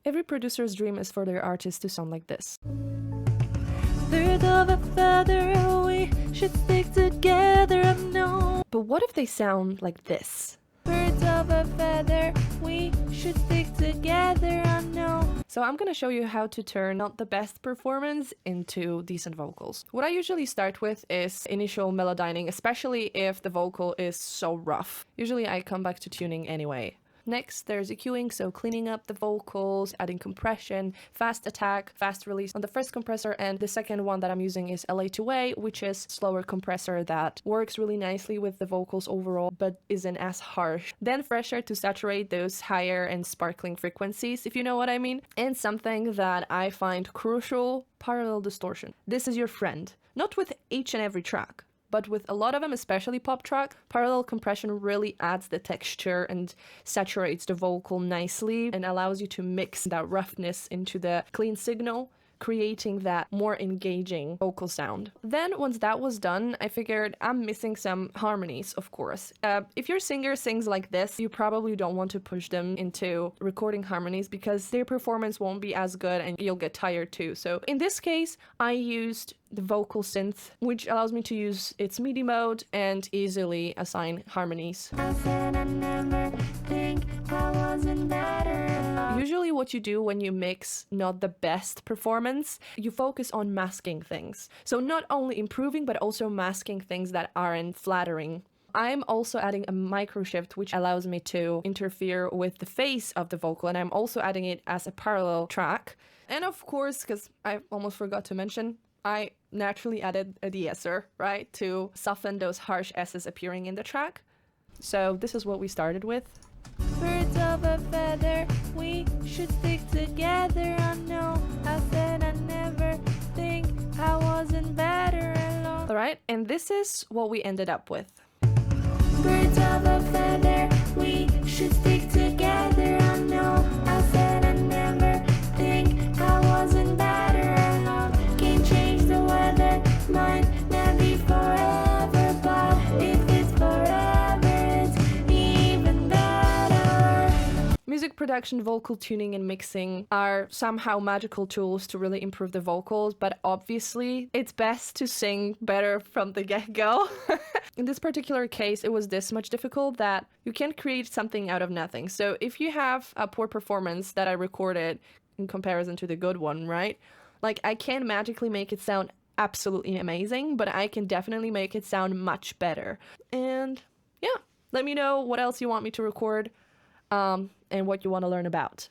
Every producer's dream is for their artist to sound like this. Birds of a feather, we should stick together, I know. But what if they sound like this? Birds of a feather, we should stick together, I know. So I'm gonna show you how to turn not the best performance into decent vocals. What I usually start with is initial melodyning, especially if the vocal is so rough. Usually I come back to tuning anyway. Next, there's EQing, so cleaning up the vocals, adding compression, fast attack, fast release on the first compressor, and the second one that I'm using is LA2A, which is slower compressor that works really nicely with the vocals overall, but isn't as harsh. Then fresher to saturate those higher and sparkling frequencies, if you know what I mean. And something that I find crucial, parallel distortion. This is your friend. Not with each and every track, but with a lot of them, especially pop track, parallel compression really adds the texture and saturates the vocal nicely and allows you to mix that roughness into the clean signal, creating that more engaging vocal sound. Then once that was done, I figured I'm missing some harmonies, of course. If your singer sings like this, you probably don't want to push them into recording harmonies because their performance won't be as good and you'll get tired too. So in this case, I used the vocal synth, which allows me to use its MIDI mode and easily assign harmonies. I said I never think I wasn't better. Usually what you do when you mix not the best performance, you focus on masking things. So not only improving, but also masking things that aren't flattering. I'm also adding a micro shift, which allows me to interfere with the phase of the vocal, and I'm also adding it as a parallel track. And of course, because I almost forgot to mention, I naturally added a de-esser, right, to soften those harsh S's appearing in the track. So this is what we started with. Birds of a feather, we should stick together, I know. I said I never think I wasn't better alone. Alright, and this is what we ended up with. Birds of a feather, we should stick together, I know. I said I never think I wasn't better alone. Can't change the weather, might not be forever, but if it's forever, it's even better. Music production, vocal tuning, and mixing are somehow magical tools to really improve the vocals, but obviously it's best to sing better from the get-go. In this particular case, it was this much difficult that you can't create something out of nothing. So if you have a poor performance that I recorded in comparison to the good one, right? Like, I can't magically make it sound absolutely amazing, but I can definitely make it sound much better. And yeah, let me know what else you want me to record and what you want to learn about.